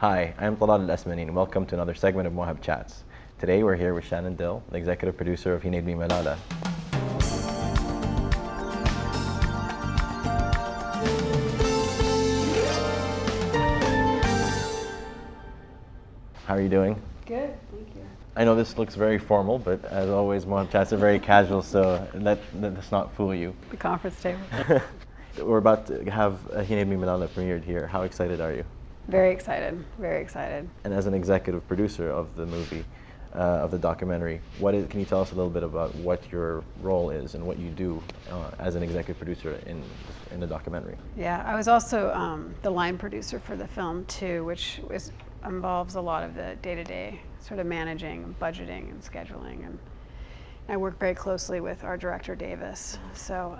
Hi, I'm Malala and welcome to another segment of Mawaheb Chats. Today we're here with Shannon Dill, the executive producer of He Made Me Malala. How are you doing? Good, thank you. I know this looks very formal, but as always, Mawaheb Chats are very casual, so let's not fool you. The conference table. We're about to have He Made Me Malala premiered here. How excited are you? Very excited, very excited. And as an executive producer of the movie, of the documentary, can you tell us a little bit about what your role is and what you do as an executive producer in the documentary? Yeah, I was also the line producer for the film too, which involves a lot of the day-to-day sort of managing, budgeting, and scheduling. And I work very closely with our director, Davis. So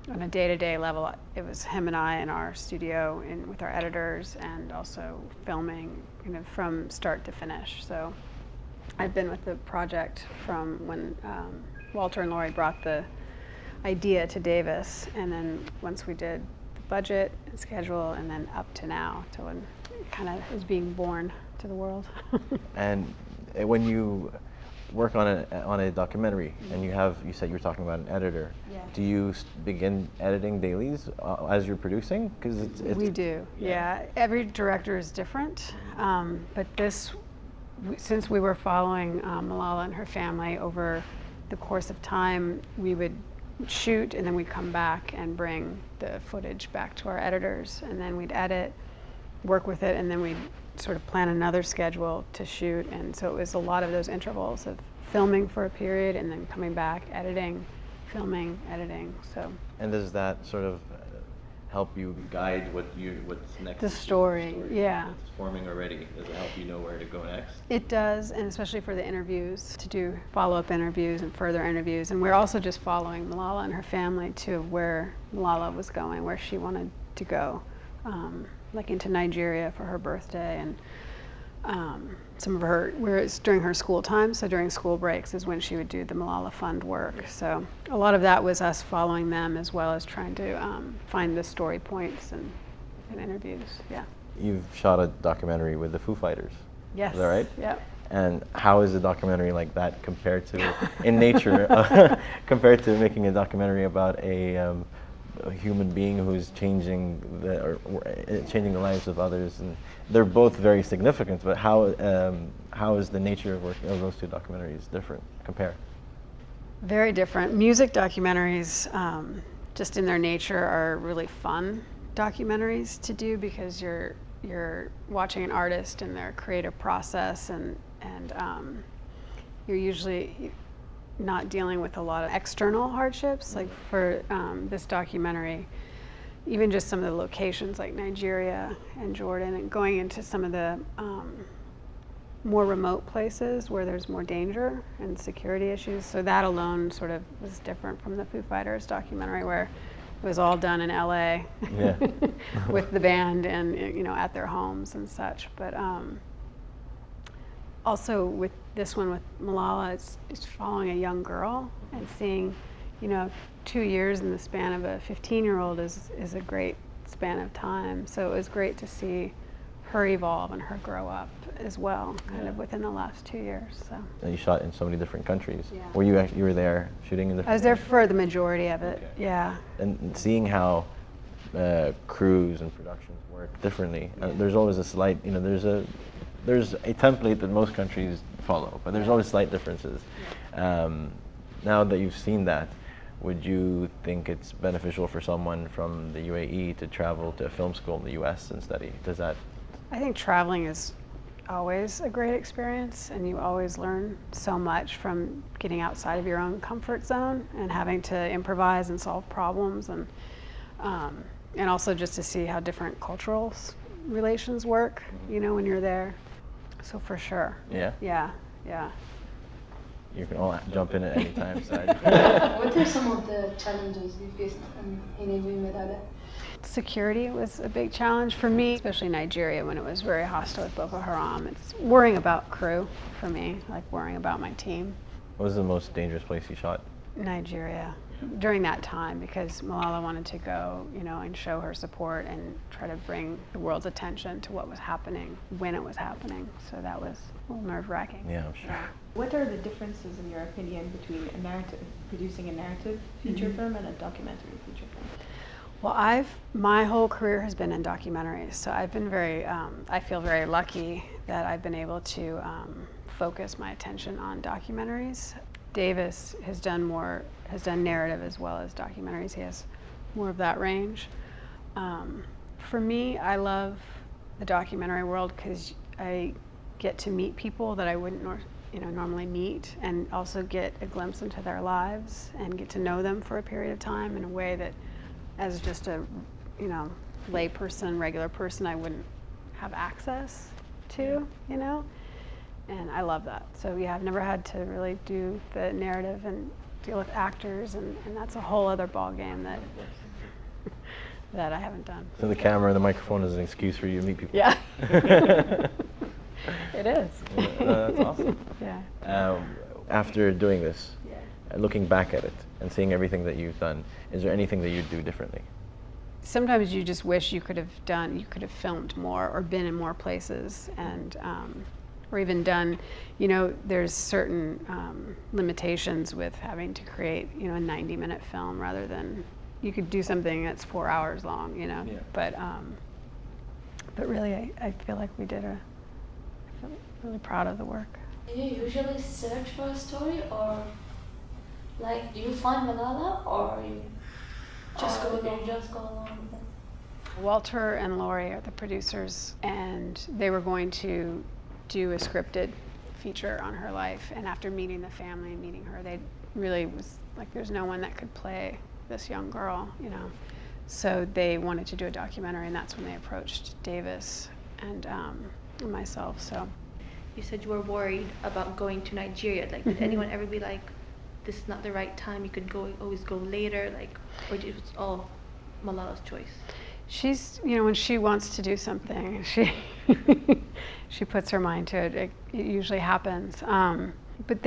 on a day-to-day level, it was him and I in our studio with our editors and also filming from start to finish. So I've been with the project from when Walter and Lori brought the idea to Davis, and then once we did the budget and schedule, and then up to now, to when it kind of is being born to the world. And when you work on a documentary, and you said you were talking about an editor. Yeah. Do you begin editing dailies as you're producing? Because we do. Yeah. Every director is different, but since we were following Malala and her family over the course of time, we would shoot and then we'd come back and bring the footage back to our editors, and then we'd edit, work with it, and then we'd sort of plan another schedule to shoot. And so it was a lot of those intervals of filming for a period and then coming back, editing, filming, editing. So. And does that sort of help you guide what's next? The story, yeah. It's forming already. Does it help you know where to go next? It does, and especially for the interviews, to do follow-up interviews and further interviews. And we're also just following Malala and her family to where Malala was going, where she wanted to go. Like into Nigeria for her birthday, and it's during her school time, so during school breaks is when she would do the Malala Fund work. So a lot of that was us following them, as well as trying to find the story points and interviews. Yeah. You've shot a documentary with the Foo Fighters. Yes. Is that right? Yeah. And how is a documentary like that compared to, in nature, compared to making a documentary about a human being who's changing the lives of others? And they're both very significant, but how is the nature of working of those two documentaries different? Compare. Very different. Music documentaries, just in their nature, are really fun documentaries to do, because you're watching an artist and their creative process, and you're usually not dealing with a lot of external hardships. Like for this documentary, even just some of the locations like Nigeria and Jordan, and going into some of the more remote places where there's more danger and security issues. So that alone sort of was different from the Foo Fighters documentary, where it was all done in LA. Yeah. With the band and at their homes and such. But also with this one with Malala, it's following a young girl and seeing, 2 years in the span of a 15-year-old is a great span of time. So it was great to see her evolve and her grow up as well, kind of within the last 2 years. So. And you shot in so many different countries. Yeah. Were you were there shooting in different? I was there for the majority of it. Okay. Yeah. And seeing how crews and productions work differently, there's always a slight, there's a template that most countries follow, but there's always slight differences. Now that you've seen that, would you think it's beneficial for someone from the UAE to travel to a film school in the US and study? I think traveling is always a great experience, and you always learn so much from getting outside of your own comfort zone and having to improvise and solve problems, and also just to see how different cultural relations work, when you're there. So for sure. Yeah? Yeah, yeah. You can all jump in at any time. What are some of the challenges you faced in He Made Me Malala? Security was a big challenge for me, especially Nigeria, when it was very hostile with Boko Haram. It's worrying about crew for me, like worrying about my team. What was the most dangerous place you shot? Nigeria. during that time, because Malala wanted to go, you know, and show her support and try to bring the world's attention to what was happening when it was happening. So that was a little nerve-wracking. Yeah, I'm sure. What are the differences, in your opinion, between producing a narrative feature film and a documentary feature film? Well, my whole career has been in documentaries, so I've been I feel very lucky that I've been able to focus my attention on documentaries. Davis has done narrative as well as documentaries. He has more of that range. For me, I love the documentary world because I get to meet people that I wouldn't normally meet, and also get a glimpse into their lives and get to know them for a period of time in a way that, as just a lay person, regular person, I wouldn't have access to, you know? And I love that. So yeah, I've never had to really do the narrative and deal with actors, and that's a whole other ball game that that I haven't done. So the camera and the microphone is an excuse for you to meet people. Yeah. It is. That's awesome. Yeah. After doing this, Yeah. and looking back at it and seeing everything that you've done, is there anything that you'd do differently? Sometimes you just wish you could have filmed more or been in more places, and or even done, there's certain limitations with having to create, a 90-minute film rather than, you could do something that's 4 hours long, Yeah. But really I feel like I feel really proud of the work. Do you usually search for a story, or do you find Malala, or you just go along with it? Walter and Lori are the producers, and they were going to do a scripted feature on her life, and after meeting the family and meeting her, they really was like, there's no one that could play this young girl, So they wanted to do a documentary, and that's when they approached Davis and myself. So you said you were worried about going to Nigeria. Did anyone ever be like, this is not the right time, you could always go later, or it was all Malala's choice? She's, when she wants to do something, she puts her mind to it. It usually happens. But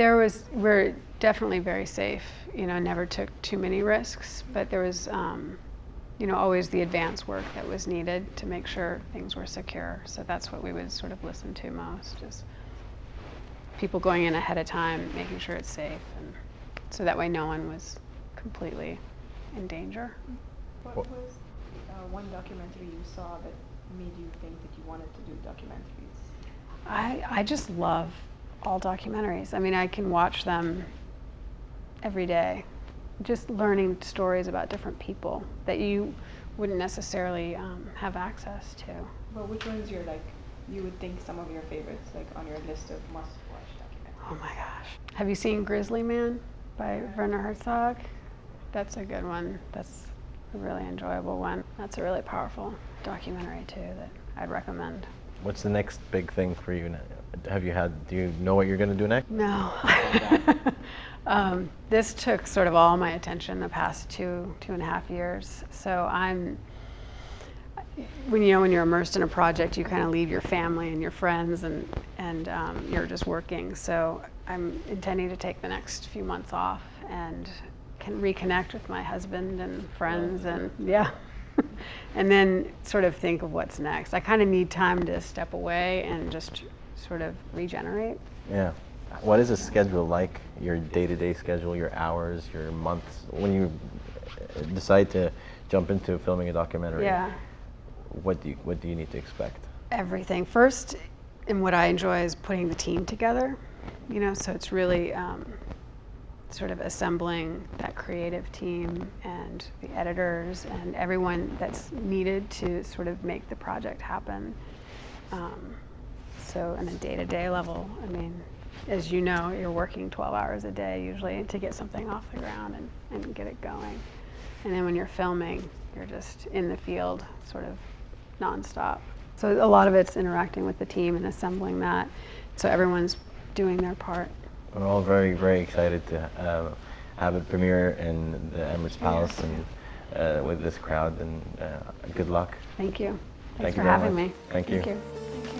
we're definitely very safe, never took too many risks, but there was, always the advance work that was needed to make sure things were secure. So that's what we would sort of listen to most, is people going in ahead of time, making sure it's safe, and so that way no one was completely in danger. What was one documentary you saw that made you think that you wanted to do documentaries? I just love all documentaries. I mean, I can watch them every day, just learning stories about different people that you wouldn't necessarily have access to. Well, which ones you would think some of your favorites, on your list of must-watch documentaries? Oh my gosh. Have you seen Grizzly Man by Werner Herzog? That's a good one. That's a really enjoyable one. That's a really powerful documentary too that I'd recommend. What's the next big thing for you? Do you know what you're going to do next? No. This took sort of all my attention the past two and a half years. So when you're immersed in a project, you kind of leave your family and your friends, and you're just working. So I'm intending to take the next few months off and can reconnect with my husband and friends, and and then sort of think of what's next. I kind of need time to step away and just sort of regenerate. Yeah. What is a schedule like? Your day-to-day schedule, your hours, your months, when you decide to jump into filming a documentary? Yeah. What do you need to expect? Everything. First, and what I enjoy is putting the team together. So it's really sort of assembling that creative team and the editors and everyone that's needed to sort of make the project happen. So on a day-to-day level, I mean, as you know, you're working 12 hours a day usually to get something off the ground and get it going. And then when you're filming, you're just in the field sort of nonstop. So a lot of it's interacting with the team and assembling that, so everyone's doing their part. We're all very, very excited to have it premiere in the Emirates Palace and with this crowd, and good luck. Thank you. Thank Thanks you for very having much. me. Thank you. Thank you.